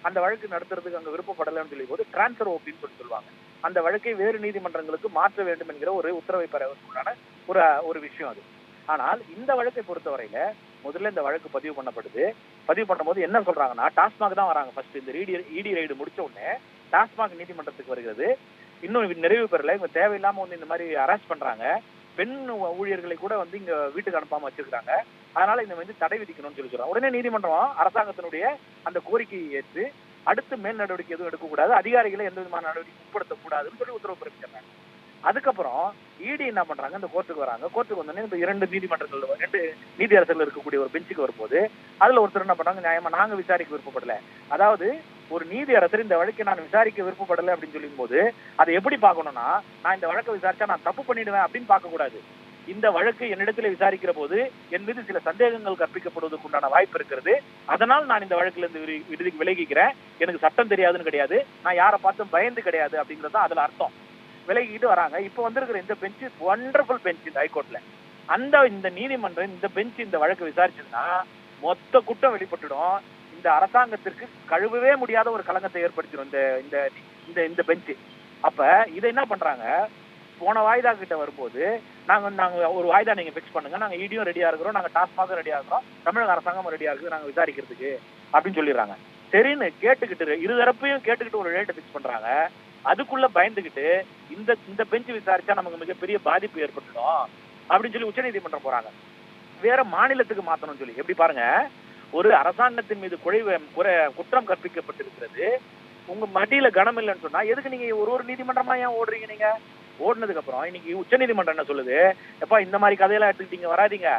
அந்த வழக்கு நடத்துறதுக்கு அங்க விருப்பப்படலைன்னு சொல்லி போது டிரான்ஸ்பர் ஓபின்னு சொல்லுவாங்க. அந்த வழக்கை வேறு நீதிமன்றங்களுக்கு மாற்ற வேண்டும் என்கிற ஒரு உத்தரவை பெறவதற்கான ஒரு விஷயம் அது. ஆனால் இந்த வழக்கை பொறுத்தவரையில முதல்ல இந்த வழக்கு பதிவு பண்ணப்படுது. பதிவு பண்ணும்போது என்ன சொல்றாங்கன்னா, டாஸ்மாக் தான் வராங்க. ஃபர்ஸ்ட் இந்த இடி ரைடு முடிச்ச உடனே டாஸ்மாக் நீதிமன்றத்துக்கு வருகிறது. இன்னும் நிறைவு பெறல. இவங்க தேவையில்லாம இந்த மாதிரி அரெஸ்ட் பண்றாங்க. பெண் ஊழியர்களை கூட இங்க வீட்டுக்கு அனுப்பாம வச்சிருக்காங்க. அதனால இந்த தடை விதிக்கணும்னு சொல்லி சொல்றாங்க. உடனே நீதிமன்றம் அரசாங்கத்தினுடைய அந்த கோரிக்கையை ஏற்று அடுத்து மேல் நடவடிக்கை எதுவும் எடுக்கக்கூடாது, அதிகாரிகளை எந்த விதமான நடவடிக்கை உட்படுத்தக்கூடாதுன்னு சொல்லி உத்தரவு பிறப்பிச்சாங்க. அதுக்கப்புறம் இடி என்ன பண்றாங்க, இந்த கோர்ட்டுக்கு வராங்க. கோர்ட்டுக்கு வந்தோடனே இந்த 2 நீதிமன்றங்கள் 2 நீதியரசர்கள் இருக்கக்கூடிய ஒரு பெஞ்சுக்கு வரும்போது அதுல ஒருத்தர் என்ன பண்றாங்க, நியாயமா நாங்க விசாரிக்க விருப்பப்படல, அதாவது ஒரு நீதி அரசர் இந்த வழக்கை நான் விசாரிக்க விருப்பப்படலை அப்படின்னு சொல்லும் போது அதை எப்படி பார்க்கணும்னா, நான் இந்த வழக்கை விசாரிச்சா நான் தப்பு பண்ணிடுவேன் அப்படின்னு பார்க்க கூடாது. இந்த வழக்கு என்னிடத்துல விசாரிக்கிற போது என் மீது சில சந்தேகங்கள் கற்பிக்கப்படுவதற்கு உண்டான வாய்ப்பு இருக்கிறது. அதனால் நான் இந்த வழக்குல இருந்து விலகிக்கிறேன். எனக்கு சட்டம் தெரியாதுன்னு கிடையாது, நான் யாரை பார்த்தும் பயந்து கிடையாது அப்படிங்கறது அதுல அர்த்தம். விலகிட்டு வராங்க. இப்ப வந்திருக்கிற இந்த பெஞ்ச் வண்டர்ஃபுல் பெஞ்ச் இந்த ஹைகோர்ட்ல. இந்த நீதிமன்றம் இந்த பெஞ்ச் இந்த வழக்கு விசாரிச்சதுன்னா மொத்த குற்றம் வெளிப்பட்டுடும். இந்த அரசாங்கத்திற்கு கழுவவே முடியாத ஒரு களங்கத்தை ஏற்படுத்திடும் இந்த பெஞ்ச். அப்ப இதை என்ன பண்றாங்க, போன வாய்தா கிட்ட வரும்போது நாங்க ஒரு வாய்தா நீங்க பிக்ஸ் பண்ணுங்க, நாங்க இடியும் ரெடியா இருக்கிறோம், நாங்க டாஸ்மாகும் ரெடியா இருக்கிறோம், தமிழக அரசாங்கம் ரெடியா இருக்குது நாங்க விசாரிக்கிறதுக்கு அப்படின்னு சொல்லிடுறாங்க. சரின்னு கேட்டுக்கிட்டு இருதரப்பையும் கேட்டுக்கிட்டு ஒரு ரேட்டை பிக்ஸ் பண்றாங்க. அதுக்குள்ள பயந்துகிட்டு இந்த பெஞ்ச் விசாரிச்சா நமக்கு மிகப்பெரிய பாதிப்பு ஏற்பட்டுடும் அப்படின்னு சொல்லி உச்ச நீதிமன்றம் போறாங்க. வேற மாநிலத்துக்கு மாத்தணும்னு சொல்லி. எப்படி பாருங்க, ஒரு அரசாங்கத்தின் மீது குற்றம் கற்பிக்கப்பட்டிருக்கிறது, உங்க மடியில கனம் இல்லைன்னு சொன்னா எதுக்கு நீங்க ஒரு நீதிமன்றமா ஏன் ஓடுறீங்க? நீங்க ஓடுனதுக்கு அப்புறம் இன்னைக்கு உச்ச நீதிமன்றம் என்ன சொல்லுது, எப்பா இந்த மாதிரி கதையெல்லாம் எடுத்துக்கிட்டீங்க வராதிங்க,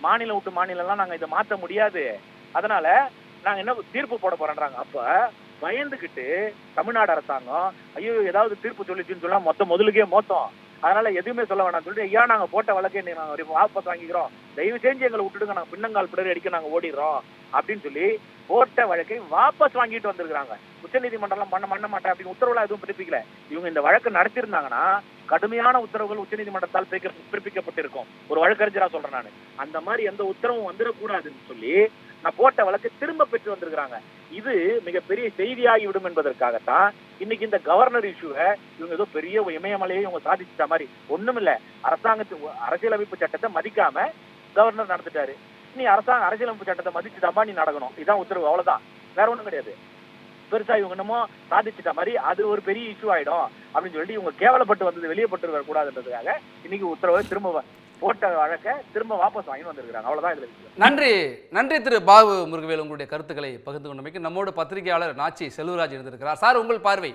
மாநிலம் விட்டு மாநிலம் எல்லாம் நாங்க இதை மாத்த முடியாது, அதனால நாங்க என்ன தீர்ப்பு போட போறோன்றாங்க. அப்ப பயந்துகிட்டு தமிழ்நாடு அரசாங்கம் ஐயோ ஏதாவது தீர்ப்பு சொல்லிச்சுன்னு சொன்னா முதலுக்கே மோத்தம், அதனால எதுவுமே சொல்ல வேணாம்னு சொல்லிட்டு ஐயா நாங்க போட்ட வழக்கை நாங்க வாபஸ் வாங்கிக்கிறோம், தயவு செஞ்சு எங்களை விட்டுடுங்க, நாங்க பின்னங்கால் பிடரி அடிக்க நாங்க ஓடிடுறோம் அப்படின்னு சொல்லி போட்ட வழக்கை வாபஸ் வாங்கிட்டு வந்திருக்காங்க. உச்ச நீதிமன்றம் பண்ண மாட்டேன் அப்படின்னு உத்தரவுலாம் எதுவும் பிறப்பிக்கல. இவங்க இந்த வழக்கு நடத்திருந்தாங்கன்னா கடுமையான உத்தரவுகள் உச்ச நீதிமன்றத்தால் பிறப்பிக்கப்பட்டிருக்கும். ஒரு வழக்கறிஞரா சொல்றேன் நான், அந்த மாதிரி எந்த உத்தரவும் வந்துடக்கூடாதுன்னு சொல்லி நான் போட்ட வழக்கு திரும்ப பெற்று வந்திருக்கிறாங்க. இது மிகப்பெரிய செய்தியாகி விடும் என்பதற்காகத்தான் இன்னைக்கு இந்த கவர்னர் இஷ்யூவை இவங்க ஏதோ பெரிய இமயமலையை இவங்க சாதிச்சிட்ட மாதிரி ஒண்ணும் இல்ல, அரசியலமைப்பு சட்டத்தை மதிக்காம கவர்னர் நடந்துட்டாரு, நீ அரசியலமைப்பு சட்டத்தை மதிச்சுதாமா நீ நடக்கணும், இதான் உத்தரவு, அவ்வளவுதான், வேற ஒண்ணும் கிடையாது. பெருசா இவங்க என்னமோ சாதிச்சுட்ட மாதிரி அது ஒரு பெரிய இஷ்யூ ஆயிடும் அப்படின்னு சொல்லிட்டு இவங்க கேவலப்பட்டு வந்தது வெளியப்பட்டு வரக்கூடாதுன்றதுக்காக இன்னைக்கு உத்தரவை திரும்ப போட்ட வழக்க திரும்ப வாபஸ் வாங்கி வந்திருக்காங்க. அவ்வளவுதான் இதுல. நன்றி திரு பாபு முருகவேல், உங்களுடைய கருத்துக்களை பகிர்ந்து கொண்டமைக்கு. நம்மோடு பத்திரிகையாளர் நாச்சி செல்வராஜ் இருந்திருக்கிறார். சார் உங்கள் பார்வை.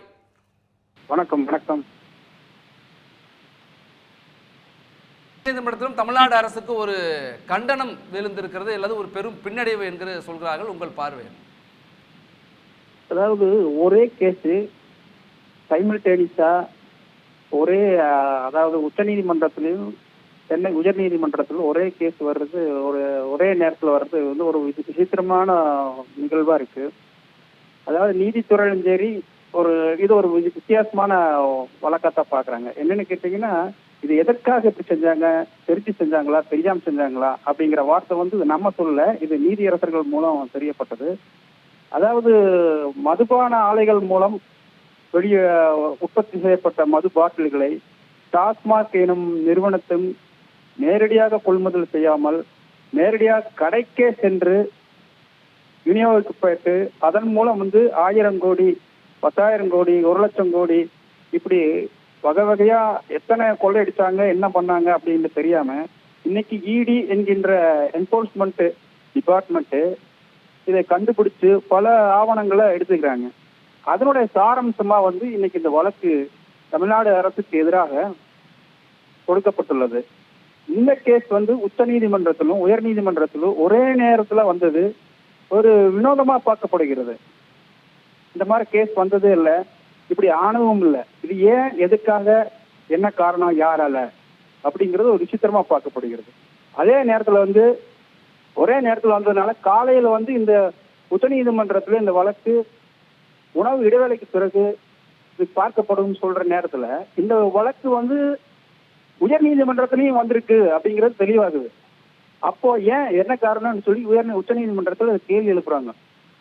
வணக்கம். நீதிமன்றத்திலும் தமிழ்நாடு அரசுக்கு ஒரு கண்டனம் விழுந்திருக்கிறது, அல்லது ஒரு பெரும் பின்னடைவு என்று சொல்கிறார்கள், உங்கள் பார்வை. அதாவது ஒரே கேஸ் சைமல்டேனியஸா அதாவது உச்ச நீதிமன்றத்திலையும் சென்னை உயர் நீதிமன்றத்திலும் ஒரே கேஸ் வர்றது, ஒரே நேரத்தில் வர்றது ஒரு விசித்திரமான நிகழ்வா இருக்கு. அதாவது நீதித்துறையும் சரி இது ஒரு வித்தியாசமான வழக்கத்தை பாக்குறாங்க. என்னன்னு கேட்டீங்கன்னா, இது எதற்காக இப்படி செஞ்சாங்க, தெரிஞ்சு செஞ்சாங்களா தெரியாம செஞ்சாங்களா அப்படிங்கிற வார்த்தை வந்து நம்ம சொல்ல, இது நீதியரசர்கள் மூலம் தெரியப்பட்டது. அதாவது மதுபான ஆலைகள் மூலம் வெளியே உற்பத்தி செய்யப்பட்ட மது பாட்டில்களை டாஸ்மாக் எனும் நிறுவனத்தின் நேரடியாக கொள்முதல் செய்யாமல் நேரடியாக கடைக்கே சென்று விநியோகிக்கப்பட்டு அதன் மூலம் வந்து 1000 கோடி 10,000 கோடி 1,00,000 கோடி இப்படி வகை வகையா எத்தனை கொள்ளையடிச்சாங்க என்ன பண்ணாங்க அப்படின்னு தெரியாம இன்னைக்கு இடி என்கின்ற என்போர்ஸ்மெண்ட் டிபார்ட்மெண்ட் இதை கண்டுபிடிச்சு பல ஆவணங்களை எடுத்துக்கிறாங்க. அதனுடைய சாரம்சமா வந்து இன்னைக்கு இந்த வழக்கு தமிழ்நாடு அரசுக்கு எதிராக கொடுக்கப்பட்டுள்ளது. இந்த கேஸ் வந்து உச்ச நீதிமன்றத்திலும் உயர் நீதிமன்றத்திலும் ஒரே நேரத்துல வந்தது ஒரு வினோதமா பார்க்கப்படுகிறது. இந்த மாதிரி கேஸ் வந்ததே இல்லை, இப்படி ஆணவம் இல்லை. இது ஏன், எதுக்காக, என்ன காரணம், யாரால அப்படிங்கிறது ஒரு விசித்திரமா பார்க்கப்படுகிறது. அதே நேரத்துல வந்து ஒரே நேரத்தில் வந்ததுனால காலையில வந்து இந்த உச்ச நீதிமன்றத்துல இந்த வழக்கு உணவு இடைவேளைக்கு பிறகு இது பார்க்கப்படும் சொல்ற நேரத்துல இந்த வழக்கு வந்து உயர் நீதிமன்றத்திலையும் வந்திருக்கு அப்படிங்கிறது தெளிவாகுது. அப்போ ஏன், என்ன காரணம்னு சொல்லி உச்ச நீதிமன்றத்துல கேள்வி எழுப்புறாங்க.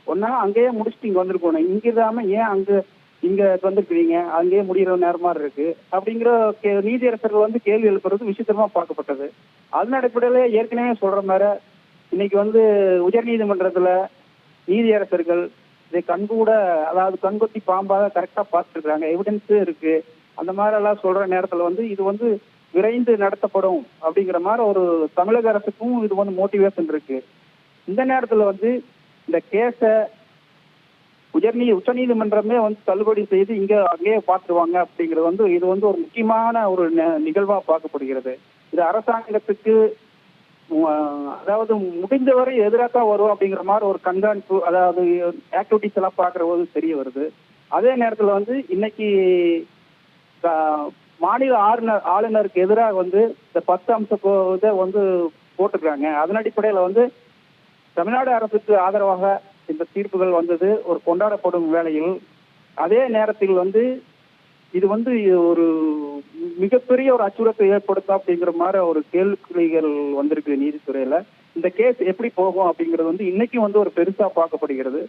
ஒன்னா அங்கேயே முடிச்சுட்டு இங்க வந்திருக்கணும், இங்க இல்லாம ஏன் இங்க வந்திருக்கிறீங்க, அங்கேயே முடிகிற நேரம் மாதிரி இருக்கு அப்படிங்கிற நீதியரசர்கள் வந்து கேள்வி எழுப்புறது விசித்திரமா பார்க்கப்பட்டது. அதன் அடிப்படையில ஏற்கனவே சொல்ற மாதிரி இன்னைக்கு வந்து உயர் நீதிமன்றத்துல நீதியரசர்கள் இதை கண்கூட, அதாவது கண்கொத்தி பாம்பாக கரெக்டா பார்த்துருக்காங்க, எவிடன்ஸ் இருக்கு, அந்த மாதிரி எல்லாம் சொல்ற நேரத்துல வந்து இது வந்து விரைந்து நடத்தப்படும் அப்படிங்கிற மாதிரி ஒரு தமிழக அரசுக்கும் இது வந்து மோட்டிவேஷன் இருக்கு. இந்த நேரத்துல வந்து இந்த கேஸ உச்ச நீதிமன்றமே வந்து தள்ளுபடி செய்து அங்கேயே பார்த்துருவாங்க அப்படிங்கிறது வந்து இது வந்து ஒரு முக்கியமான ஒரு நிகழ்வா பார்க்கப்படுகிறது. இது அரசாங்கத்துக்கு அதாவது முடிந்தவரை எதிராக வரும் அப்படிங்கிற மாதிரி ஒரு கண்காணிப்பு, அதாவது ஆக்டிவிட்டிஸ் எல்லாம் பார்க்குற போது தெரிய வருது. அதே நேரத்தில் வந்து இன்னைக்கு மாநில ஆளுநருக்கு எதிராக வந்து இந்த 10 அம்ச இதை வந்து போட்டுக்கிறாங்க. அதன் அடிப்படையில் வந்து தமிழ்நாடு அரசுக்கு ஆதரவாக இந்த தீர்ப்புகள் வந்தது ஒரு கொண்டாடப்படும் வேளையில், அதே நேரத்தில் வந்து இது வந்து ஒரு மிகப்பெரிய ஒரு அச்சுறுத்தலை ஏற்படுத்தும் அப்படிங்கிற மாதிரி ஒரு கேள்விகள் வந்திருக்கு நீதித்துறையில. இந்த கேஸ் எப்படி போகும் அப்படிங்கிறது வந்து இன்னைக்கு வந்து ஒரு பெருசா பார்க்கப்படுகிறது.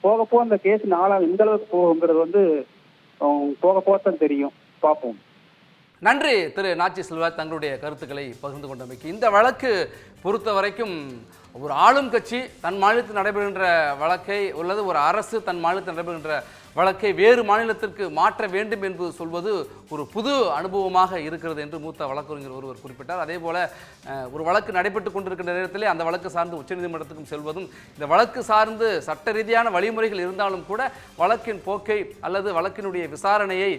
போக அந்த கேஸ் நாளாக இந்த அளவுக்கு போகுங்கிறது வந்து போகத்தான் தெரியும், பார்ப்போம். நன்றி திரு நாச்சி செல்வா, தங்களுடைய கருத்துக்களை பகிர்ந்து கொண்டமைக்கு. இந்த வழக்கு பொறுத்த வரைக்கும் ஒரு ஆளும் கட்சி தன் மாநிலத்தில் நடைபெறுகின்ற வழக்கை அல்லது ஒரு அரசு தன் மாநிலத்தில் நடைபெறுகின்ற வழக்கை வேறு மாநிலத்திற்கு மாற்ற வேண்டும் என்று சொல்வது ஒரு புது அனுபவமாக இருக்கிறது என்று மூத்த வழக்கறிஞர் ஒருவர் குறிப்பிட்டார். அதே போல ஒரு வழக்கு நடைபெற்று கொண்டிருக்கின்ற நேரத்திலே அந்த வழக்கு சார்ந்து உச்சநீதிமன்றத்துக்கும் செல்வதும், இந்த வழக்கு சார்ந்து சட்ட ரீதியான வழிமுறைகள் இருந்தாலும் கூட வழக்கின் போக்கை அல்லது வழக்கினுடைய விசாரணையை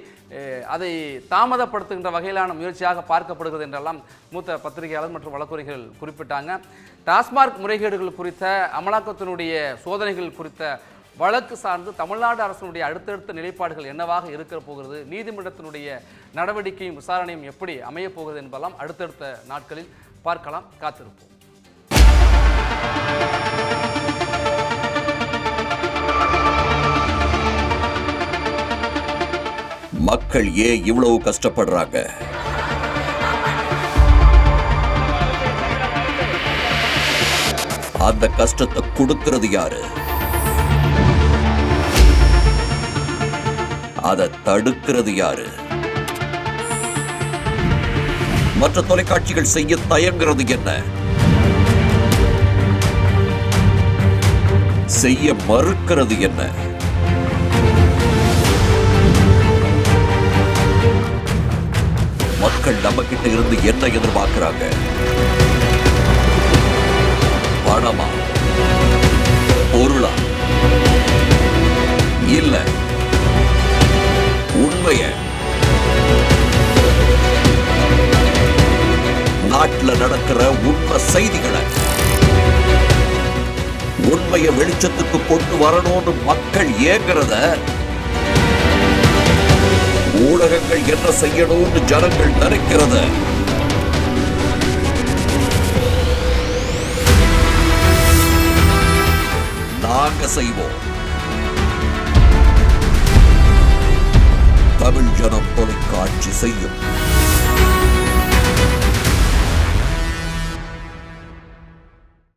அதை தாமதப்படுத்துகின்ற வகையிலான முயற்சியாக பார்க்கப்படுகிறது என்றெல்லாம் மூத்த பத்திரிகையாளர் மற்றும் வழக்கறிஞர்கள் குறிப்பிட்டாங்க. டாஸ்மாக் முறைகேடுகள் குறித்த, அமலாக்கத்தினுடைய சோதனைகள் குறித்த வழக்கு சார்ந்து தமிழ்நாடு அரசினுடைய அடுத்தடுத்த நிலைப்பாடுகள் என்னவாக இருக்க போகிறது, நீதிமன்றத்தினுடைய நடவடிக்கையும் விசாரணையும் எப்படி அமையப் போகிறது என்பதெல்லாம் அடுத்தடுத்த நாட்களில் பார்க்கலாம். காத்திருப்போம். மக்கள் ஏன் இவ்வளவு கஷ்டப்படுறாங்க? அந்த கஷ்டத்தை கொடுக்கிறது யாரு? அதை தடுக்கிறது யாரு? மற்ற தொலைக்காட்சிகள் செய்ய தயங்குறது என்ன? செய்ய மறுக்கிறது என்ன? மக்கள் நம்ம கிட்ட இருந்து என்ன எதிர்பார்க்கிறாங்க? பணமா, பொருளா, இல்ல உண்மைய? நாட்டுல நடக்கிற உண்மை செய்திகளை, உண்மைய வெளிச்சத்துக்கு கொண்டு வரணும்னு மக்கள் ஏங்குறத ஊடகங்கள் என்ன செய்யணும்னு ஜனங்கள் நினைக்கிறத நாங்க செய்வோம். தமிழ் ஜனம் தொலைக்காட்சி செய்யும்.